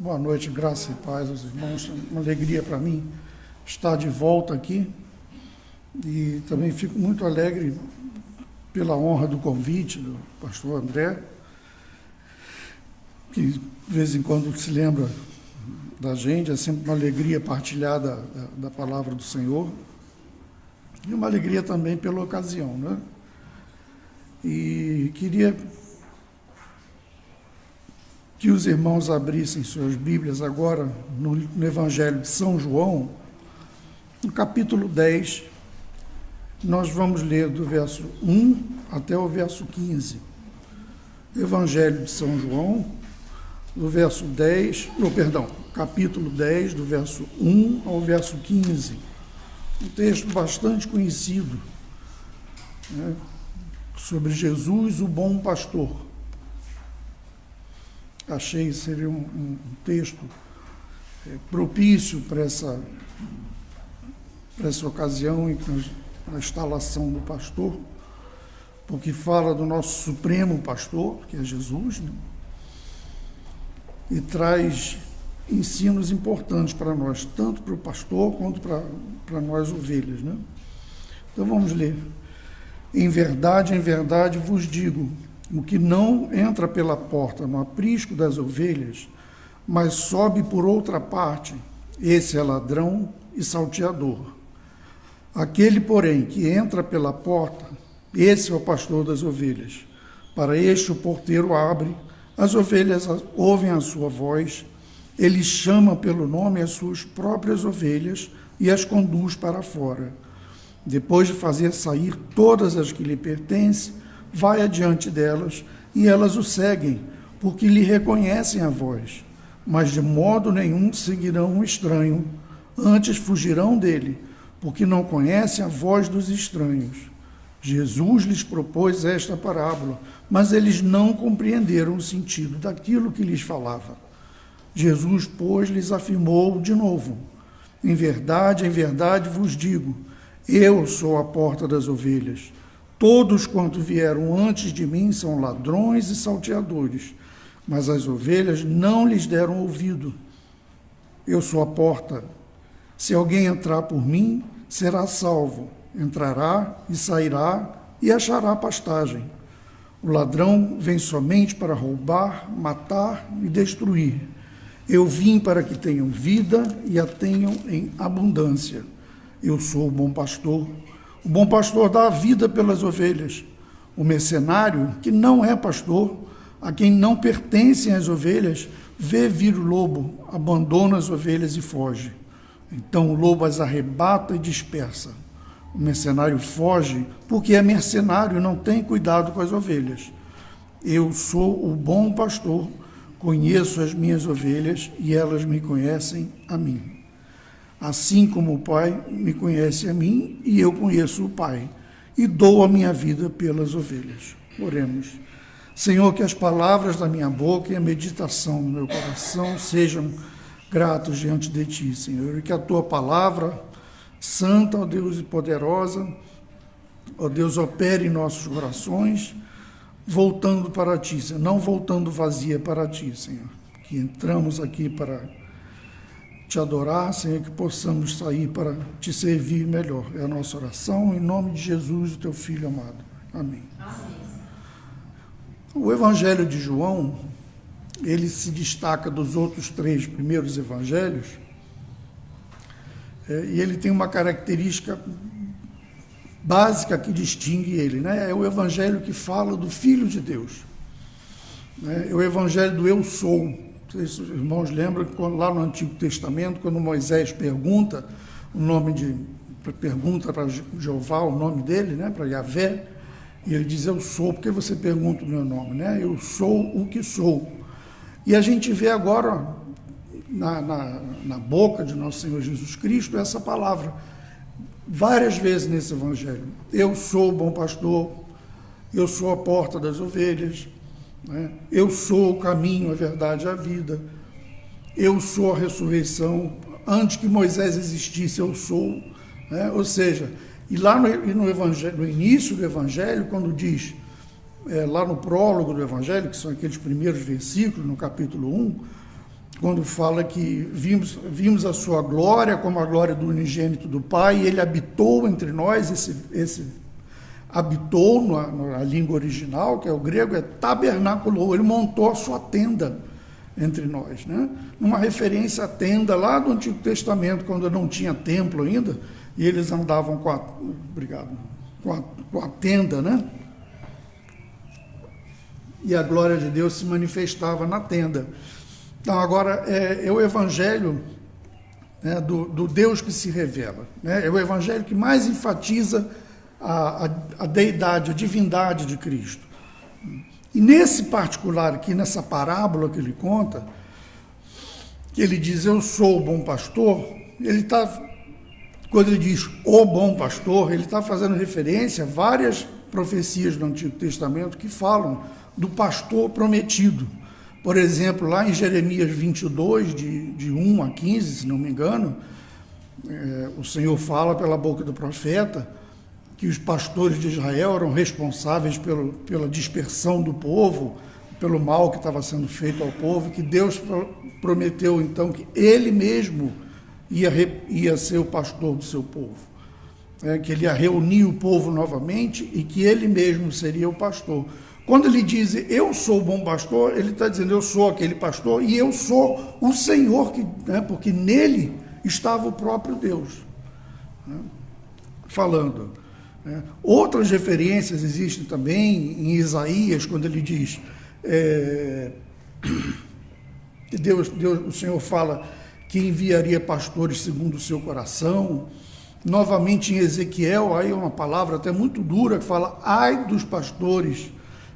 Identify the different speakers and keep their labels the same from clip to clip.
Speaker 1: Boa noite, graça e paz aos irmãos. É uma alegria para mim estar de volta aqui e também fico muito alegre pela honra do convite do pastor André, que de vez em quando se lembra da gente. É sempre uma alegria partilhar da palavra do Senhor e uma alegria também pela ocasião, né? E queria que os irmãos abrissem suas Bíblias agora no Evangelho de São João, no capítulo 10, nós vamos ler do verso 1 até o verso 15. Evangelho de São João, do verso 10, capítulo 10, do verso 1 ao verso 15. Um texto bastante conhecido, né, sobre Jesus, o bom pastor. Achei que seria um texto propício para essa ocasião, na instalação do pastor, porque fala do nosso supremo pastor, que é Jesus, né? E traz ensinos importantes para nós, tanto para o pastor quanto para nós ovelhas, né? Então vamos ler. Em verdade vos digo, o que não entra pela porta no aprisco das ovelhas, mas sobe por outra parte, esse é ladrão e salteador. Aquele, porém, que entra pela porta, esse é o pastor das ovelhas. Para este o porteiro abre, as ovelhas ouvem a sua voz, ele chama pelo nome as suas próprias ovelhas e as conduz para fora. Depois de fazer sair todas as que lhe pertencem, vai adiante delas, e elas o seguem, porque lhe reconhecem a voz, mas de modo nenhum seguirão um estranho, antes fugirão dele, porque não conhecem a voz dos estranhos. Jesus lhes propôs esta parábola, mas eles não compreenderam o sentido daquilo que lhes falava. Jesus, pois, lhes afirmou de novo: em verdade vos digo, eu sou a porta das ovelhas. Todos quanto vieram antes de mim são ladrões e salteadores, mas as ovelhas não lhes deram ouvido. Eu sou a porta. Se alguém entrar por mim, será salvo. Entrará e sairá e achará pastagem. O ladrão vem somente para roubar, matar e destruir. Eu vim para que tenham vida e a tenham em abundância. Eu sou o bom pastor. O bom pastor dá a vida pelas ovelhas. O mercenário, que não é pastor, a quem não pertencem as ovelhas, vê vir o lobo, abandona as ovelhas e foge. Então o lobo as arrebata e dispersa. O mercenário foge porque é mercenário e não tem cuidado com as ovelhas. Eu sou o bom pastor, conheço as minhas ovelhas e elas me conhecem a mim. Assim como o Pai me conhece a mim, e eu conheço o Pai, e dou a minha vida pelas ovelhas. Oremos. Senhor, que as palavras da minha boca e a meditação do meu coração sejam gratos diante de Ti, Senhor, e que a Tua palavra, santa, ó Deus, e poderosa, ó Deus, opere em nossos corações, voltando para Ti, Senhor, não voltando vazia para Ti, Senhor, que entramos aqui para Te adorar, Senhor, que possamos sair para Te servir melhor. É a nossa oração, em nome de Jesus, o Teu Filho amado. Amém. Amém. O Evangelho de João, ele se destaca dos outros três primeiros evangelhos, e ele tem uma característica básica que distingue ele, né? É o Evangelho que fala do Filho de Deus, né? É o Evangelho do eu sou. Os irmãos lembram que lá no Antigo Testamento, quando Moisés pergunta para Jeová o nome dele, né, para Yahvé, e ele diz: eu sou. Por que você pergunta o meu nome, né? Eu sou o que sou. E a gente vê agora na boca de nosso Senhor Jesus Cristo essa palavra várias vezes nesse Evangelho. Eu sou o bom pastor, eu sou a porta das ovelhas, né? Eu sou o caminho, a verdade e a vida. Eu sou a ressurreição. Antes que Moisés existisse, eu sou, né? Ou seja, e lá no Evangelho, no início do Evangelho, quando diz, lá no prólogo do Evangelho, que são aqueles primeiros versículos, no capítulo 1, quando fala que vimos a sua glória como a glória do unigênito do Pai, e ele habitou entre nós. Esse habitou na língua original, que é o grego, é tabernaculou, ele montou a sua tenda entre nós, né? Numa referência à tenda lá do Antigo Testamento, quando não tinha templo ainda, e eles andavam com a tenda, né? E a glória de Deus se manifestava na tenda. Então, agora, é o evangelho, né, do Deus que se revela, né? É o evangelho que mais enfatiza a deidade, a divindade de Cristo. E nesse particular aqui, nessa parábola que ele conta, que ele diz, eu sou o bom pastor, quando ele diz o bom pastor, ele está fazendo referência a várias profecias do Antigo Testamento que falam do pastor prometido. Por exemplo, lá em Jeremias 22, de 1 a 15, se não me engano, o Senhor fala pela boca do profeta que os pastores de Israel eram responsáveis pela dispersão do povo, pelo mal que estava sendo feito ao povo, que Deus prometeu então que ele mesmo ia ser o pastor do seu povo, que ele ia reunir o povo novamente e que ele mesmo seria o pastor. Quando ele diz, eu sou o bom pastor, ele está dizendo, eu sou aquele pastor e eu sou o Senhor, porque nele estava o próprio Deus, falando. Outras referências existem também em Isaías, quando ele diz que Deus, o Senhor fala que enviaria pastores segundo o seu coração. Novamente em Ezequiel, aí é uma palavra até muito dura, que fala, ai dos pastores,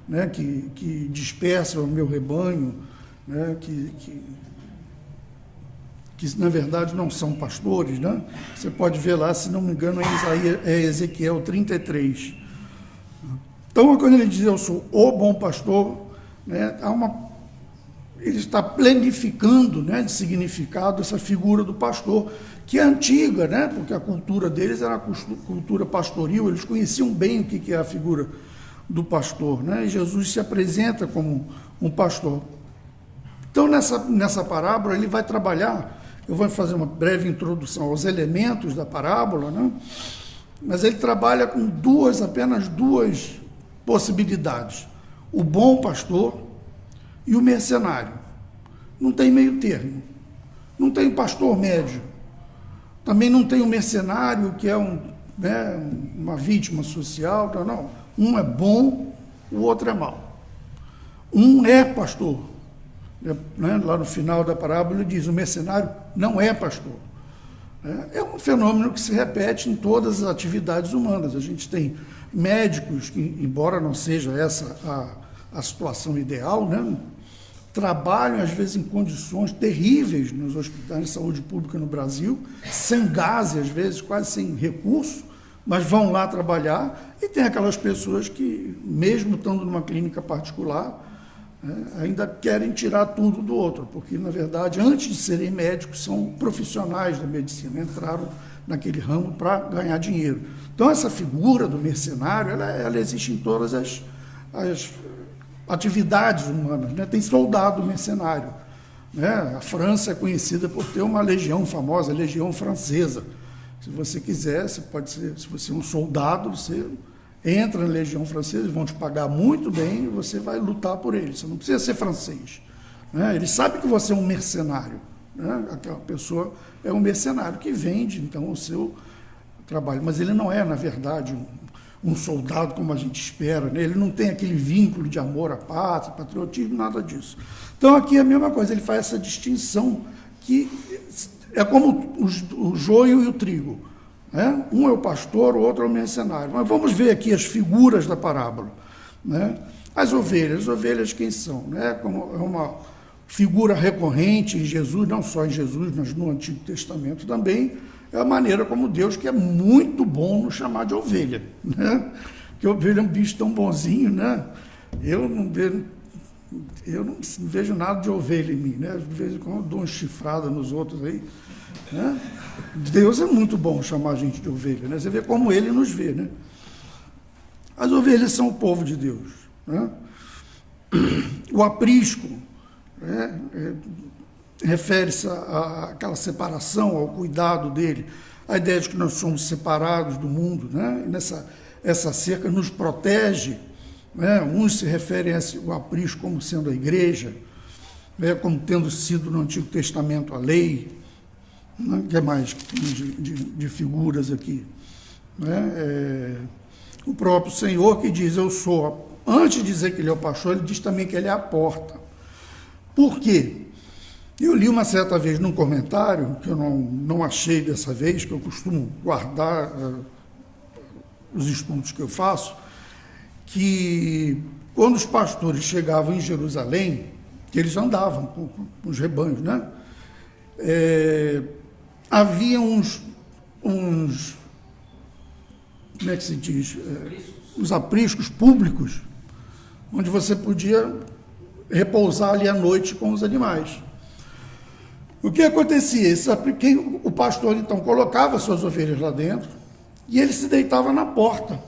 Speaker 1: né, que dispersam o meu rebanho, né, que na verdade não são pastores, né? Você pode ver lá, se não me engano, é Ezequiel 33. Então, quando ele diz, eu sou o bom pastor, né, ele está planificando, né, de significado essa figura do pastor, que é antiga, né, porque a cultura deles era a cultura pastoril, eles conheciam bem o que é a figura do pastor, né? E Jesus se apresenta como um pastor. Então, nessa parábola, ele vai trabalhar. Eu vou fazer uma breve introdução aos elementos da parábola, né? Mas ele trabalha com apenas duas possibilidades: o bom pastor e o mercenário. Não tem meio termo. Não tem pastor médio. Também não tem o mercenário, que é uma vítima social. Não. Um é bom, o outro é mau. Um é pastor. Lá no final da parábola ele diz, o mercenário não é pastor. É um fenômeno que se repete em todas as atividades humanas. A gente tem médicos que, embora não seja essa a situação ideal, né, trabalham às vezes em condições terríveis nos hospitais de saúde pública no Brasil, sem gás, às vezes quase sem recurso, mas vão lá trabalhar. E tem aquelas pessoas que, mesmo estando numa clínica particular, ainda querem tirar tudo do outro, porque, na verdade, antes de serem médicos, são profissionais da medicina, entraram naquele ramo para ganhar dinheiro. Então, essa figura do mercenário, ela existe em todas as atividades humanas, né? Tem soldado mercenário, né? A França é conhecida por ter uma legião famosa, a Legião Francesa. Se você quiser, se você é um soldado, você entra na Legião Francesa, eles vão te pagar muito bem e você vai lutar por eles. Você não precisa ser francês, né? Eles sabem que você é um mercenário, né? Aquela pessoa é um mercenário que vende, então, o seu trabalho. Mas ele não é, na verdade, um soldado como a gente espera, né? Ele não tem aquele vínculo de amor à pátria, patriotismo, nada disso. Então, aqui é a mesma coisa, ele faz essa distinção que é como o joio e o trigo. Um é o pastor, o outro é o mercenário. Mas vamos ver aqui as figuras da parábola, né? As ovelhas quem são? Como é uma figura recorrente em Jesus, não só em Jesus, mas no Antigo Testamento também, é a maneira como Deus, que é muito bom nos chamar de ovelha, né? Que ovelha é um bicho tão bonzinho, né? Eu não vejo nada de ovelha em mim, né? De vez em quando eu dou uma chifrada nos outros aí, né? Deus é muito bom chamar a gente de ovelha, né? Você vê como ele nos vê, né? As ovelhas são o povo de Deus, né? O aprisco, né? refere-se àquela separação, ao cuidado dele, a ideia de que nós somos separados do mundo, né? E essa cerca nos protege, né? Uns se referem ao aprisco como sendo a igreja, né? Como tendo sido no Antigo Testamento a lei, né? Que é mais de figuras aqui, né? O próprio Senhor que diz, eu sou, antes de dizer que ele é o pastor, ele diz também que ele é a porta. Por quê? Eu li uma certa vez num comentário, que eu não achei dessa vez, que eu costumo guardar os estudos que eu faço, que quando os pastores chegavam em Jerusalém, que eles andavam com os rebanhos, né? Havia uns, como é que se diz? Os apriscos públicos, onde você podia repousar ali à noite com os animais. O que acontecia? O pastor, então, colocava suas ovelhas lá dentro e ele se deitava na porta.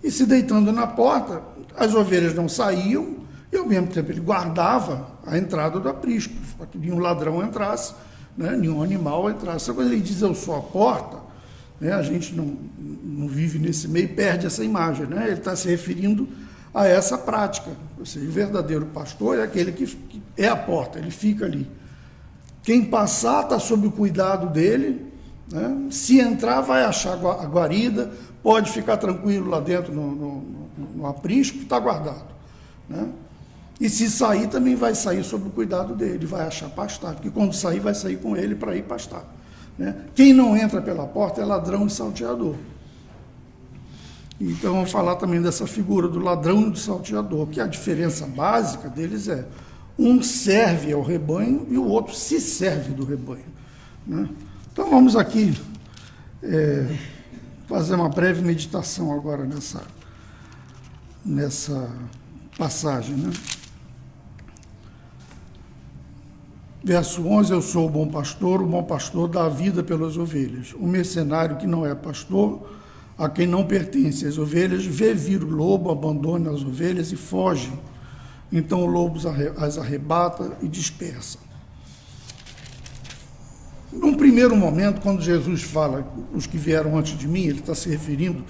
Speaker 1: E se deitando na porta, as ovelhas não saíam e, ao mesmo tempo, ele guardava a entrada do aprisco, para que nenhum ladrão entrasse, né, nenhum animal entrasse. Quando ele diz, eu sou a porta, né, a gente não vive nesse meio e perde essa imagem, né? Ele está se referindo a essa prática. Ou seja, o verdadeiro pastor é aquele que é a porta, ele fica ali. Quem passar está sob o cuidado dele, né? Se entrar vai achar a guarida, pode ficar tranquilo lá dentro no aprisco, está guardado, né? E se sair também vai sair sob o cuidado dele, vai achar pastar, porque quando sair vai sair com ele para ir pastar, né? Quem não entra pela porta é ladrão e salteador. Então vamos falar também dessa figura do ladrão e do salteador, que a diferença básica deles é um serve ao rebanho e o outro se serve do rebanho, né? Então vamos aqui fazer uma breve meditação agora nessa passagem, né? Verso 11, eu sou o bom pastor dá a vida pelas ovelhas. O mercenário que não é pastor, a quem não pertence as ovelhas, vê vir o lobo, abandona as ovelhas e foge. Então o lobo as arrebata e dispersa. Num primeiro momento, quando Jesus fala, os que vieram antes de mim, ele está se referindo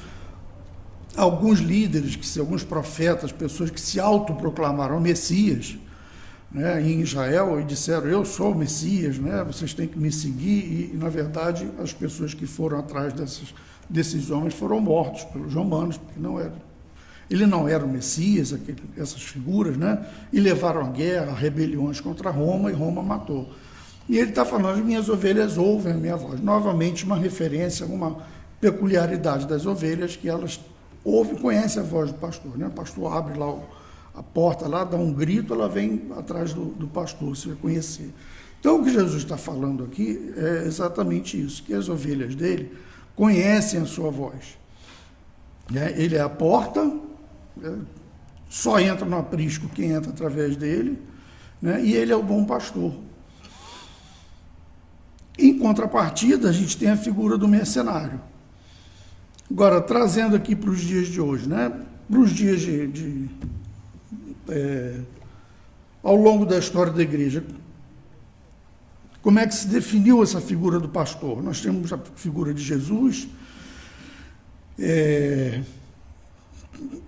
Speaker 1: a alguns líderes, alguns profetas, pessoas que se autoproclamaram Messias, né, em Israel, e disseram, eu sou o Messias, né, vocês têm que me seguir, e na verdade as pessoas que foram atrás desses homens foram mortos pelos romanos, porque ele não era o Messias, essas figuras, né, e levaram a guerra, rebeliões contra Roma, e Roma matou. E ele está falando, as minhas ovelhas ouvem a minha voz. Novamente, uma referência, uma peculiaridade das ovelhas, que elas ouvem, conhecem a voz do pastor, né? O pastor abre lá a porta, lá dá um grito, ela vem atrás do pastor, se vai conhecer. Então, o que Jesus está falando aqui é exatamente isso, que as ovelhas dele conhecem a sua voz, né? Ele é a porta, né? Só entra no aprisco quem entra através dele, né? E ele é o bom pastor. Em contrapartida, a gente tem a figura do mercenário. Agora, trazendo aqui para os dias de hoje, né? Para os dias ao longo da história da igreja, como é que se definiu essa figura do pastor? Nós temos a figura de Jesus,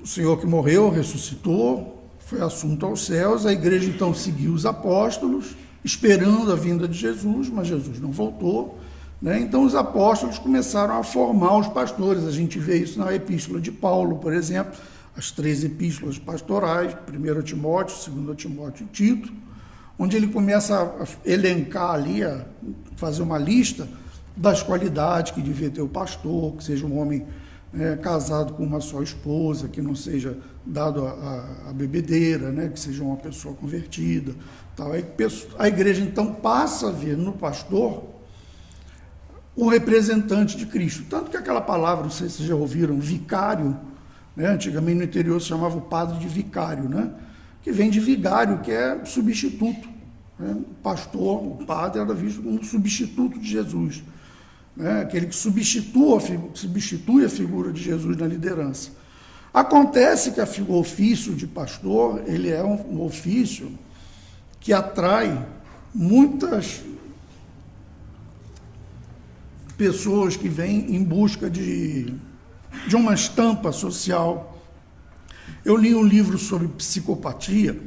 Speaker 1: o Senhor que morreu, ressuscitou, foi assunto aos céus, a igreja então seguiu os apóstolos, esperando a vinda de Jesus, mas Jesus não voltou, né? Então os apóstolos começaram a formar os pastores. A gente vê isso na epístola de Paulo, por exemplo, as 3 epístolas pastorais, 1 Timóteo, 2 Timóteo e Tito, onde ele começa a elencar ali, a fazer uma lista das qualidades que devia ter o pastor, que seja um homem casado com uma só esposa, que não seja dado a bebedeira, né? Que seja uma pessoa convertida, tal. A igreja então passa a ver no pastor o representante de Cristo, tanto que aquela palavra, não sei se vocês já ouviram, vicário, né? Antigamente no interior se chamava o padre de vicário, né? Que vem de vigário, que é substituto, né? O pastor, o padre era visto como um substituto de Jesus, né? Aquele que substitui a figura de Jesus na liderança. Acontece que o ofício de pastor, ele é um ofício que atrai muitas pessoas que vêm em busca de uma estampa social. Eu li um livro sobre psicopatia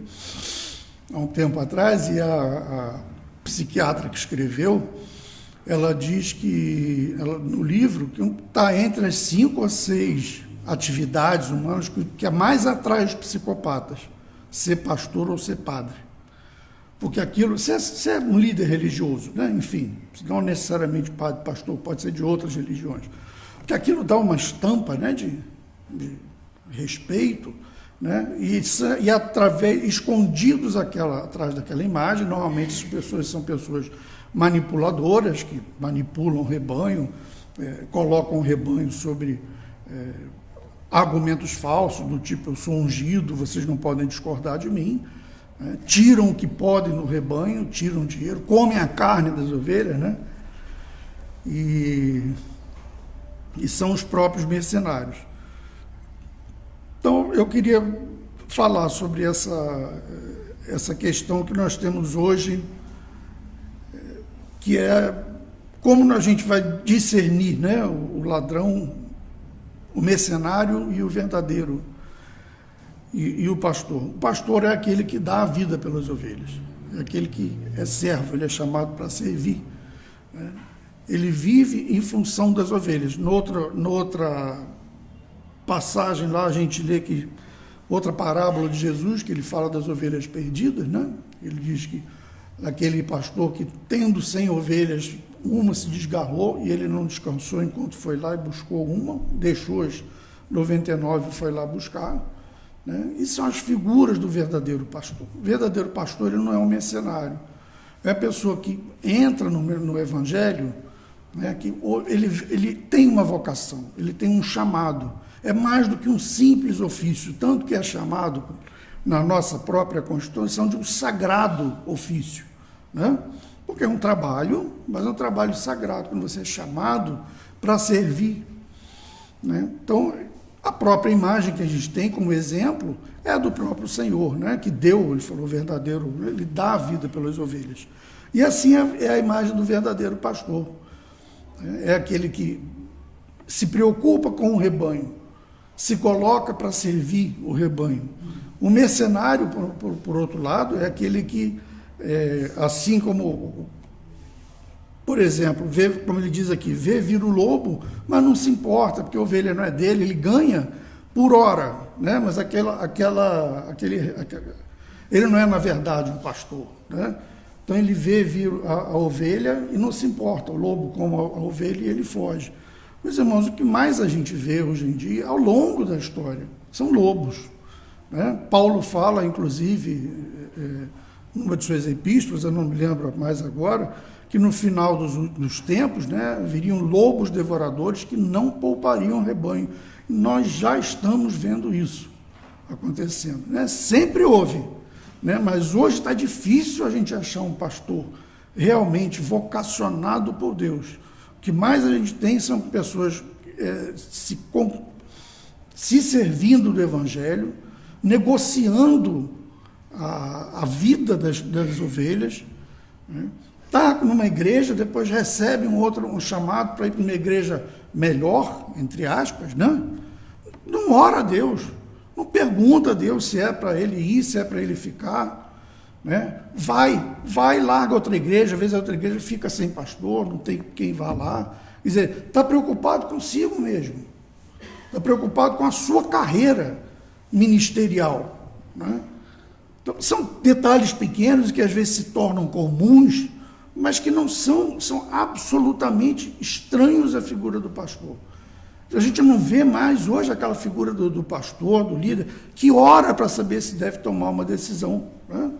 Speaker 1: há um tempo atrás, e a psiquiatra que escreveu, ela diz que, no livro, que está entre as 5 ou 6 atividades humanas que é mais atrai os psicopatas: ser pastor ou ser padre. Porque aquilo, se é um líder religioso, né? Enfim, não necessariamente padre, pastor, pode ser de outras religiões, porque aquilo dá uma estampa, né, de respeito, né? E através, escondidos atrás daquela imagem, normalmente essas pessoas são pessoas manipuladoras, que manipulam o rebanho, colocam o rebanho sobre argumentos falsos, do tipo: eu sou ungido, vocês não podem discordar de mim. Tiram o que podem no rebanho, tiram dinheiro, comem a carne das ovelhas, né? E são os próprios mercenários. Então, eu queria falar sobre essa questão que nós temos hoje, que é como a gente vai discernir, né, o ladrão, o mercenário e o verdadeiro, e o pastor. O pastor é aquele que dá a vida pelas ovelhas, é aquele que é servo, ele é chamado para servir, né? Ele vive em função das ovelhas. Noutra passagem lá, a gente lê que outra parábola de Jesus, que ele fala das ovelhas perdidas, né? Ele diz que aquele pastor que, tendo 100 ovelhas, uma se desgarrou, e ele não descansou enquanto foi lá e buscou uma, deixou as 99 e foi lá buscar, né? E são as figuras do verdadeiro pastor. O verdadeiro pastor, ele não é um mercenário, é a pessoa que entra no evangelho, né, que ele tem uma vocação, ele tem um chamado, é mais do que um simples ofício, tanto que é chamado na nossa própria Constituição de um sagrado ofício, né? Porque é um trabalho, mas é um trabalho sagrado, quando você é chamado para servir, né? Então, a própria imagem que a gente tem como exemplo é a do próprio Senhor, né? Que deu, ele falou, verdadeiro, ele dá a vida pelas ovelhas. E assim é a imagem do verdadeiro pastor. É aquele que se preocupa com o rebanho, se coloca para servir o rebanho. O mercenário, por outro lado, é aquele que, assim como, por exemplo, vê, como ele diz aqui, vê vir o lobo, mas não se importa, porque a ovelha não é dele, ele ganha por hora, né? Mas ele não é, na verdade, um pastor, né? Então ele vê vir a ovelha e não se importa, o lobo come a ovelha e ele foge. Meus irmãos, o que mais a gente vê hoje em dia, ao longo da história, são lobos, né? Paulo fala, inclusive, numa de suas epístolas, eu não me lembro mais agora, que no final dos tempos, né, viriam lobos devoradores que não poupariam o rebanho. Nós já estamos vendo isso acontecendo, né? Sempre houve, né? Mas hoje está difícil a gente achar um pastor realmente vocacionado por Deus. O que mais a gente tem são pessoas se servindo do Evangelho, negociando a vida das ovelhas, né? Está numa igreja, depois recebe um chamado para ir para uma igreja melhor, entre aspas, né? Não ora a Deus, não pergunta a Deus se é para ele ir, se é para ele ficar, né? Vai, larga outra igreja, às vezes a outra igreja fica sem pastor, não tem quem vá lá. Quer dizer, está preocupado consigo mesmo, está preocupado com a sua carreira ministerial, né? Então, são detalhes pequenos que às vezes se tornam comuns, mas que não são absolutamente estranhos à figura do pastor. A gente não vê mais hoje aquela figura do pastor, do líder, que ora para saber se deve tomar uma decisão, né?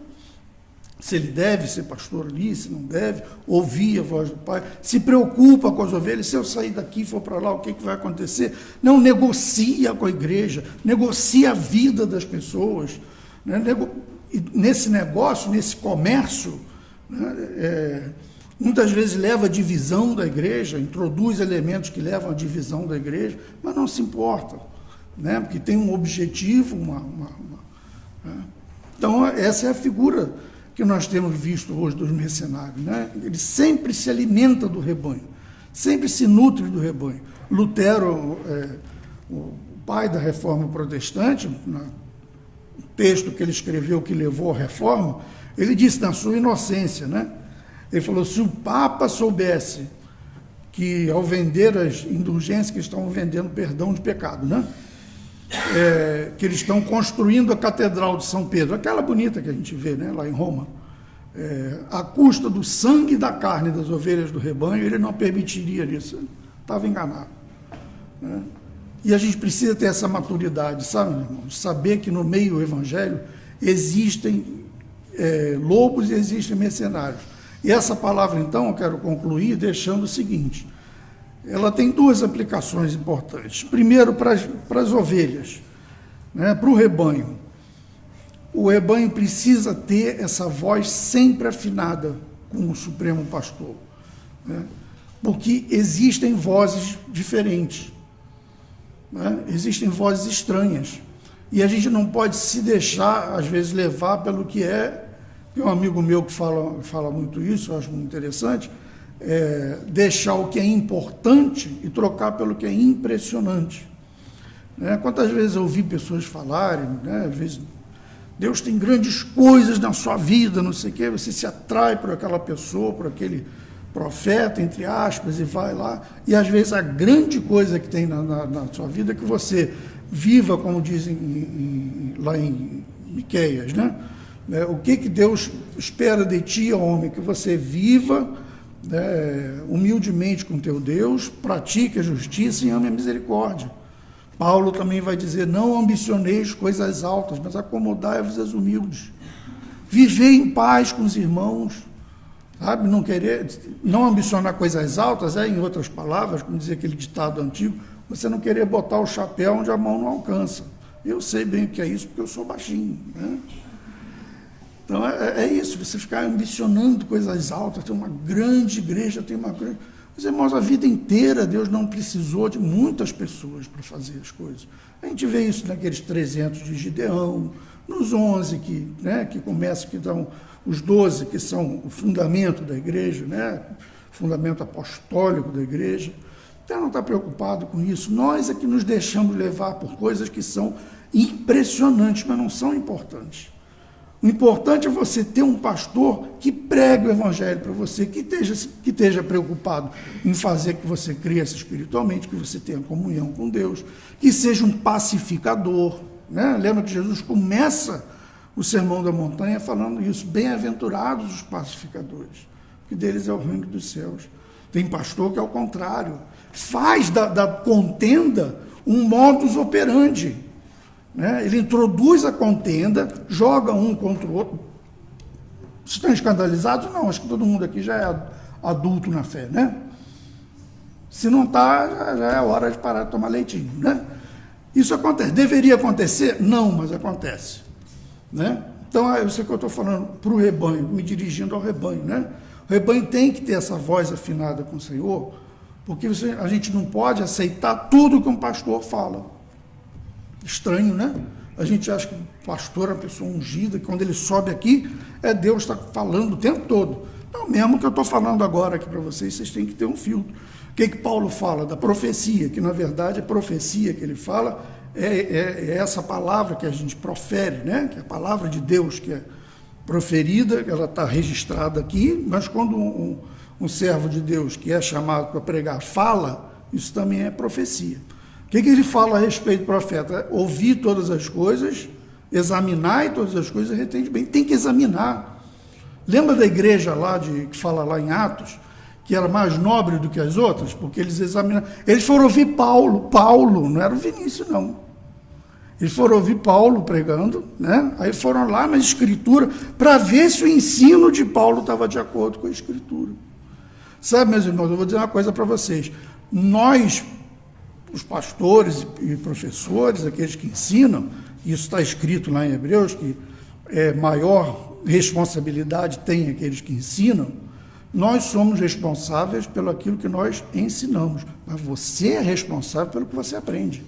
Speaker 1: Se ele deve ser pastor ali, se não deve, ouvir a voz do Pai, se preocupa com as ovelhas, se eu sair daqui e for para lá, o que vai acontecer? Não, negocia com a igreja, negocia a vida das pessoas, né? E nesse negócio, nesse comércio, né, muitas vezes leva à divisão da igreja, introduz elementos que levam à divisão da igreja, mas não se importa, né, porque tem um objetivo, né? Então essa é a figura, que nós temos visto hoje dos mercenários, né? Ele sempre se alimenta do rebanho, sempre se nutre do rebanho. Lutero, o pai da Reforma Protestante, no texto que ele escreveu que levou à Reforma, ele disse na sua inocência, né? Ele falou, se o Papa soubesse que ao vender as indulgências, que estão vendendo perdão de pecado, né? Que eles estão construindo a Catedral de São Pedro, aquela bonita que a gente vê, né, lá em Roma, à custa do sangue e da carne das ovelhas do rebanho, ele não permitiria isso. Estava enganado, né? E a gente precisa ter essa maturidade, sabe, meu irmão? De saber que no meio do evangelho existem lobos e existem mercenários. E essa palavra, então, eu quero concluir deixando o seguinte: ela tem duas aplicações importantes. Primeiro, para as ovelhas, né, para o rebanho. O rebanho precisa ter essa voz sempre afinada com o Supremo Pastor, né, porque existem vozes diferentes, né, existem vozes estranhas, e a gente não pode se deixar, às vezes, levar pelo que é. Tem um amigo meu que fala muito isso, eu acho muito interessante, deixar o que é importante e trocar pelo que é impressionante. Né? Quantas vezes eu ouvi pessoas falarem, né? Às vezes, Deus tem grandes coisas na sua vida, não sei o quê, você se atrai por aquela pessoa, por aquele profeta, entre aspas, e vai lá, e às vezes a grande coisa que tem na sua vida é que você viva, como dizem lá em Miqueias, né? O que Deus espera de ti, homem? Que você viva, né, humildemente com teu Deus, pratique a justiça e ame a misericórdia. Paulo também vai dizer, não ambicioneis coisas altas, mas acomodai-vos aos humildes. Viver em paz com os irmãos, sabe? Não ambicionar coisas altas, em outras palavras, como dizia aquele ditado antigo, você não querer botar o chapéu onde a mão não alcança. Eu sei bem o que é isso, porque eu sou baixinho, né? Então, é isso, você ficar ambicionando coisas altas, tem uma grande igreja, tem uma grande... Mas, irmãos, a vida inteira Deus não precisou de muitas pessoas para fazer as coisas. A gente vê isso naqueles 300 de Gideão, nos 11 que começam, que dão os 12 que são o fundamento da igreja, né? Fundamento apostólico da igreja. Deus não está preocupado com isso. Nós é que nos deixamos levar por coisas que são impressionantes, mas não são importantes. O importante é você ter um pastor que pregue o evangelho para você, que esteja preocupado em fazer que você cresça espiritualmente, que você tenha comunhão com Deus, que seja um pacificador, né? Lembra que Jesus começa o Sermão da Montanha falando isso, bem-aventurados os pacificadores, que deles é o reino dos céus. Tem pastor que é o contrário, faz da contenda um modus operandi, né? Ele introduz a contenda, joga um contra o outro. Estão escandalizados? Não, acho que todo mundo aqui já é adulto na fé, né? Se não está, já é hora de parar de tomar leitinho, né? Isso acontece. Deveria acontecer? Não, mas acontece, né? Então, eu sei que eu estou falando para o rebanho, me dirigindo ao rebanho, né? O rebanho tem que ter essa voz afinada com o Senhor, porque a gente não pode aceitar tudo que um pastor fala. Estranho, né? A gente acha que o pastor é uma pessoa ungida, que quando ele sobe aqui, Deus está falando o tempo todo. Não, mesmo que eu estou falando agora aqui para vocês têm que ter um filtro. O que Paulo fala? Da profecia, que na verdade a profecia que ele fala é essa palavra que a gente profere, né? Que é a palavra de Deus que é proferida, ela está registrada aqui, mas quando um servo de Deus que é chamado para pregar fala, isso também é profecia. O que ele fala a respeito do profeta? Ouvir todas as coisas, examinar todas as coisas e retende bem. Tem que examinar. Lembra da igreja lá, que fala lá em Atos, que era mais nobre do que as outras? Porque eles examinaram. Eles foram ouvir Paulo, não era o Vinícius, não. Eles foram ouvir Paulo pregando, né? Aí foram lá na Escritura para ver se o ensino de Paulo estava de acordo com a Escritura. Sabe, meus irmãos, eu vou dizer uma coisa para vocês. Nós, os pastores e professores, aqueles que ensinam, isso está escrito lá em Hebreus, que maior responsabilidade tem aqueles que ensinam, nós somos responsáveis pelo aquilo que nós ensinamos, mas você é responsável pelo que você aprende.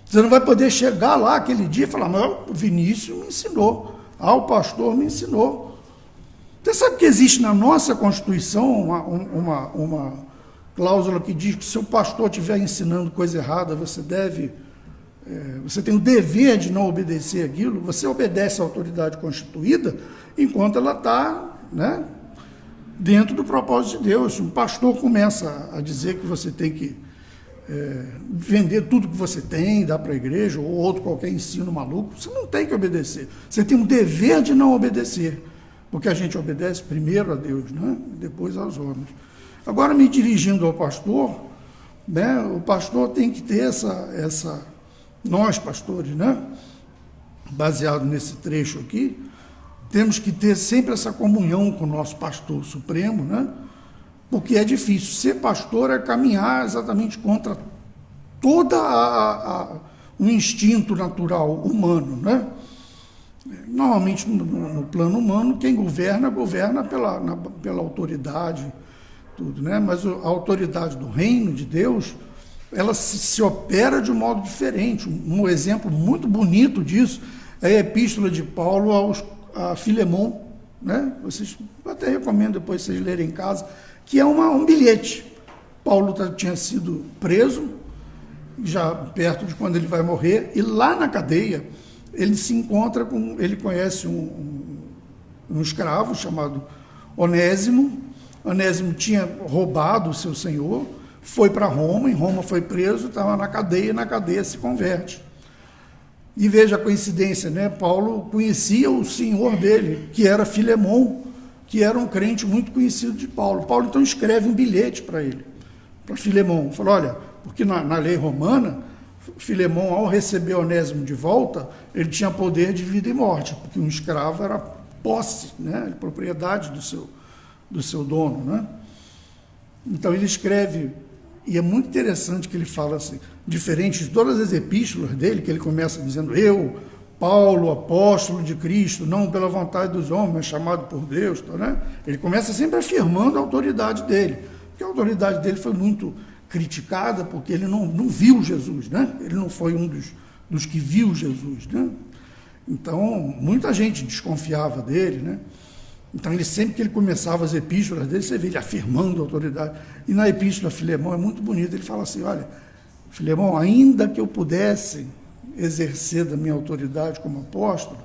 Speaker 1: Você não vai poder chegar lá aquele dia e falar, mas o Vinícius me ensinou. o pastor me ensinou. Você sabe que existe na nossa Constituição uma cláusula que diz que se o pastor estiver ensinando coisa errada, você tem o dever de não obedecer aquilo. Você obedece à autoridade constituída enquanto ela está, né, dentro do propósito de Deus. Se um pastor começa a dizer que você tem que vender tudo que você tem, dar para a igreja, ou outro qualquer ensino maluco, você não tem que obedecer. Você tem o dever de não obedecer, porque a gente obedece primeiro a Deus, né, depois aos homens. Agora, me dirigindo ao pastor, né, o pastor tem que ter nós pastores, né, baseado nesse trecho aqui, temos que ter sempre essa comunhão com o nosso pastor supremo, né, porque é difícil. Ser pastor é caminhar exatamente contra todo o instinto natural humano, né? Normalmente, no plano humano, quem governa pela autoridade, tudo, né? Mas a autoridade do reino de Deus, ela se opera de um modo diferente. Um exemplo muito bonito disso é a epístola de Paulo a Filemon, né? Eu até recomendo depois vocês lerem em casa, que é um bilhete. Paulo tinha sido preso, já perto de quando ele vai morrer, e lá na cadeia ele se encontra ele conhece um escravo chamado Onésimo. Onésimo tinha roubado o seu senhor, foi para Roma, em Roma foi preso, estava na cadeia se converte. E veja a coincidência, né? Paulo conhecia o senhor dele, que era Filemon, que era um crente muito conhecido de Paulo. Paulo, então, escreve um bilhete para ele, para Filemon. Falou, olha, porque na lei romana, Filemon, ao receber Onésimo de volta, ele tinha poder de vida e morte, porque um escravo era posse, né? Propriedade do seu dono, né? Então, ele escreve, e é muito interessante que ele fala assim, diferente de todas as epístolas dele, que ele começa dizendo, eu, Paulo, apóstolo de Cristo, não pela vontade dos homens, mas chamado por Deus, né? Ele começa sempre afirmando a autoridade dele, porque a autoridade dele foi muito criticada, porque ele não viu Jesus, né? Ele não foi um dos que viu Jesus, né? Então, muita gente desconfiava dele, né? Então, sempre que ele começava as epístolas dele, você vê ele afirmando a autoridade. E na epístola a Filemon é muito bonito, ele fala assim, olha, Filemon, ainda que eu pudesse exercer da minha autoridade como apóstolo,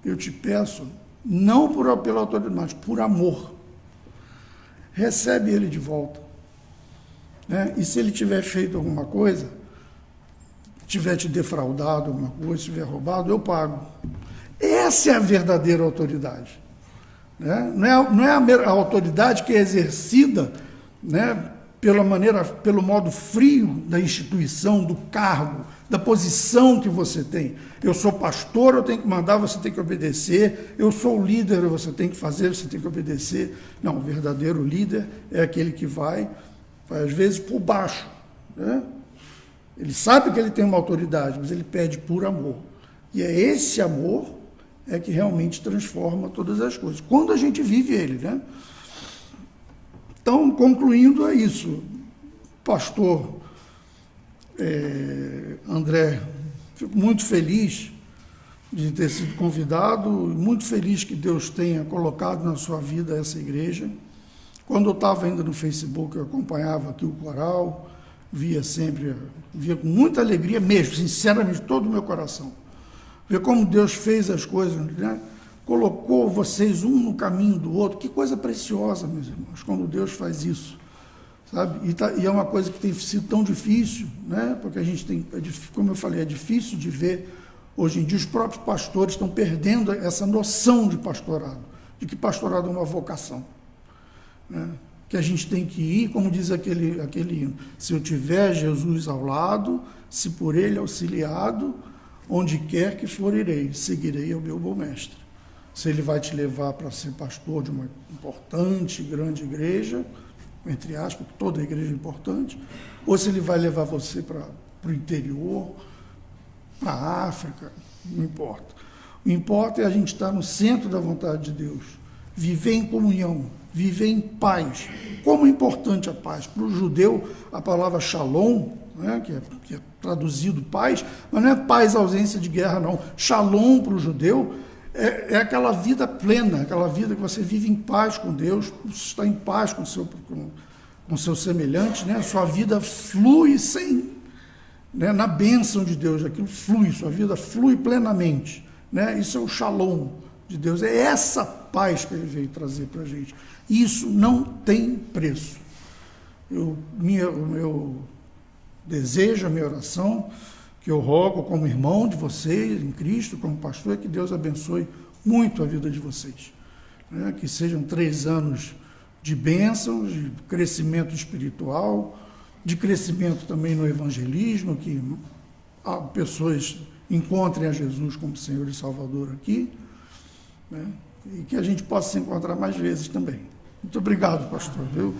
Speaker 1: eu te peço, não pela autoridade, mas por amor, recebe ele de volta, né? E se ele tiver feito alguma coisa, tiver te defraudado alguma coisa, tiver roubado, eu pago. Essa é a verdadeira autoridade, né? Não é a autoridade que é exercida, né, pelo modo frio da instituição, do cargo, da posição que você tem. Eu sou pastor, eu tenho que mandar, você tem que obedecer. Eu sou o líder, você tem que fazer, você tem que obedecer. Não, o verdadeiro líder é aquele que vai às vezes por baixo, né? Ele sabe que ele tem uma autoridade, mas ele pede por amor. E é esse amor que realmente transforma todas as coisas, quando a gente vive ele, né? Então, concluindo, é isso. Pastor André, fico muito feliz de ter sido convidado, muito feliz que Deus tenha colocado na sua vida essa igreja. Quando eu estava ainda no Facebook, eu acompanhava aqui o coral, via com muita alegria mesmo, sinceramente, todo o meu coração. Ver como Deus fez as coisas, né? Colocou vocês um no caminho do outro. Que coisa preciosa, meus irmãos, quando Deus faz isso, sabe? E é uma coisa que tem sido tão difícil, né? Porque a gente tem, como eu falei, é difícil de ver. Hoje em dia, os próprios pastores estão perdendo essa noção de pastorado, de que pastorado é uma vocação, né? Que a gente tem que ir, como diz aquele hino, se eu tiver Jesus ao lado, se por ele auxiliado, onde quer que for irei, seguirei ao meu bom mestre. Se ele vai te levar para ser pastor de uma importante, grande igreja, entre aspas, toda igreja é importante, ou se ele vai levar você para o interior, para a África, não importa. O que importa é a gente estar no centro da vontade de Deus, viver em comunhão, viver em paz. Como é importante a paz? Para o judeu, a palavra shalom, né, que é traduzido paz, mas não é paz ausência de guerra, não. Shalom para o judeu é aquela vida plena, aquela vida que você vive em paz com Deus, está em paz com seu semelhante, né? Sua vida flui né, na bênção de Deus, aquilo flui, sua vida flui plenamente, né? Isso é o shalom de Deus, é essa paz que Ele veio trazer para a gente. Isso não tem preço. O meu desejo, a minha oração, que eu rogo como irmão de vocês, em Cristo, como pastor, é que Deus abençoe muito a vida de vocês. Né? Que sejam 3 anos de bênçãos, de crescimento espiritual, de crescimento também no evangelismo, que pessoas encontrem a Jesus como Senhor e Salvador aqui, né? E que a gente possa se encontrar mais vezes também. Muito obrigado, pastor, viu?